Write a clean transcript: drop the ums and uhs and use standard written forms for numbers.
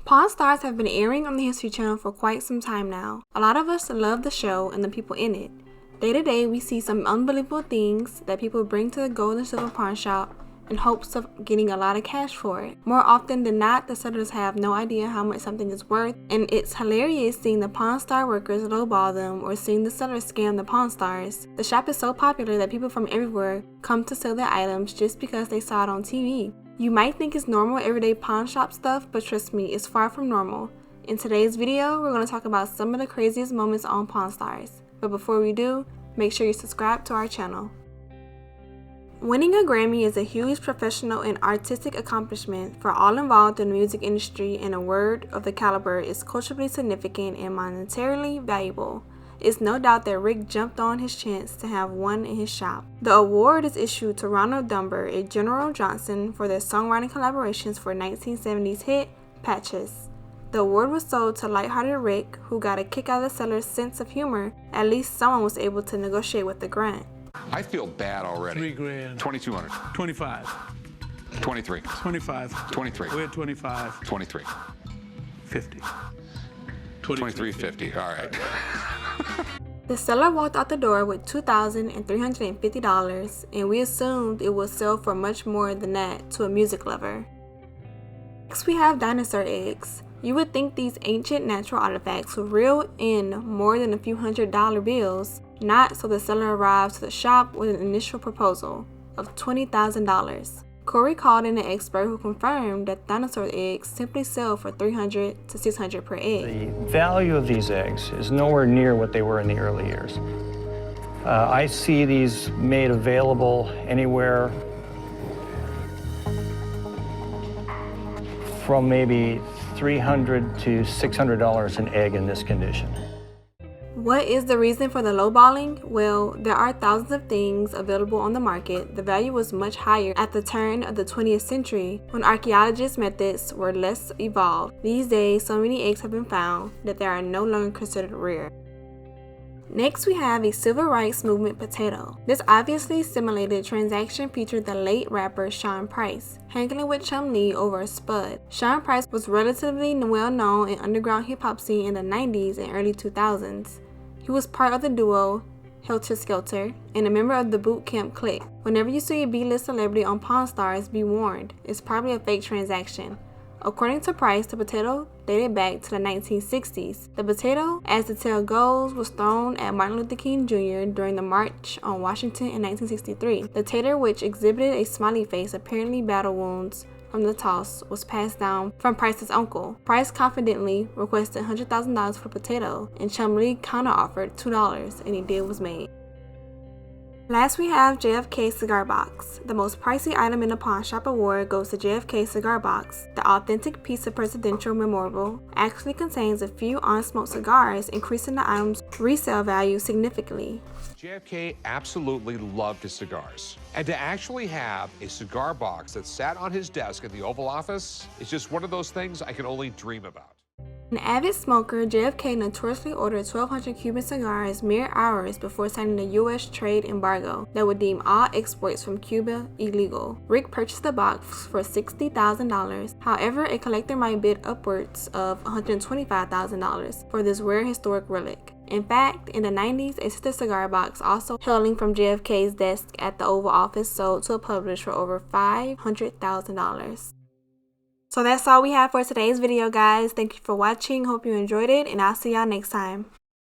Pawn Stars have been airing on the History Channel for quite some time now. A lot of us love the show and the people in it. Day to day, we see some unbelievable things that people bring to the gold and silver pawn shop in hopes of getting a lot of cash for it. More often than not, the sellers have no idea how much something is worth, and it's hilarious seeing the Pawn Star workers lowball them or seeing the sellers scam the Pawn Stars. The shop is so popular that people from everywhere come to sell their items just because they saw it on TV. You might think it's normal everyday pawn shop stuff, but trust me, it's far from normal. In today's video, we're going to talk about some of the craziest moments on Pawn Stars. But before we do, make sure you subscribe to our channel. Winning a Grammy is a huge professional and artistic accomplishment for all involved in the music industry, and a award of the caliber is culturally significant and monetarily valuable. It's no doubt that Rick jumped on his chance to have one in his shop. The award is issued to Ronald Dunbar and General Johnson for their songwriting collaborations for 1970s hit Patches. The award was sold to lighthearted Rick, who got a kick out of the seller's sense of humor. At least someone was able to negotiate with the grant. I feel bad already. $3,000. 2,200. 25. 23. 25. 23. We're at 25. 23. 50. 23.50. All right. The seller walked out the door with $2,350, and we assumed it would sell for much more than that to a music lover. Next, we have dinosaur eggs. You would think these ancient natural artifacts would reel in more than a few $100 bills. Not, so the seller arrived to the shop with an initial proposal of $20,000. Corey called in an expert who confirmed that dinosaur eggs simply sell for $300 to $600 per egg. The value of these eggs is nowhere near what they were in the early years. I see these made available anywhere from maybe $300 to $600 an egg in this condition. What is the reason for the lowballing? Well, there are thousands of things available on the market. The value was much higher at the turn of the 20th century when archaeologists' methods were less evolved. These days, so many eggs have been found that they are no longer considered rare. Next, we have a civil rights movement potato. This obviously simulated transaction featured the late rapper Sean Price haggling with Chum Lee over a spud. Sean Price was relatively well known in underground hip hop scene in the 90s and early 2000s. He was part of the duo Helter Skelter and a member of the Boot Camp Clique. Whenever you see a B-list celebrity on Pawn Stars, be warned, it's probably a fake transaction. According to Price, the potato dated back to the 1960s. The potato, as the tale goes, was thrown at Martin Luther King Jr. during the March on Washington in 1963. The tater, which exhibited a smiley face, apparently battle wounds from the toss, was passed down from Price's uncle. Price confidently requested $100,000 for potato, and Chum Lee counter-offered $2, and a deal was made. Last, we have JFK Cigar Box. The most pricey item in the Pawn Shop Award goes to JFK Cigar Box. The authentic piece of presidential memorable actually contains a few unsmoked cigars, increasing the item's resale value significantly. JFK absolutely loved his cigars. And to actually have a cigar box that sat on his desk in the Oval Office is just one of those things I can only dream about. An avid smoker, JFK notoriously ordered 1,200 Cuban cigars mere hours before signing a U.S. trade embargo that would deem all exports from Cuba illegal. Rick purchased the box for $60,000. However, a collector might bid upwards of $125,000 for this rare historic relic. In fact, in the 90s, a sister cigar box also hailing from JFK's desk at the Oval Office sold to a publisher for over $500,000. So that's all we have for today's video, guys. Thank you for watching. Hope you enjoyed it, and I'll see y'all next time.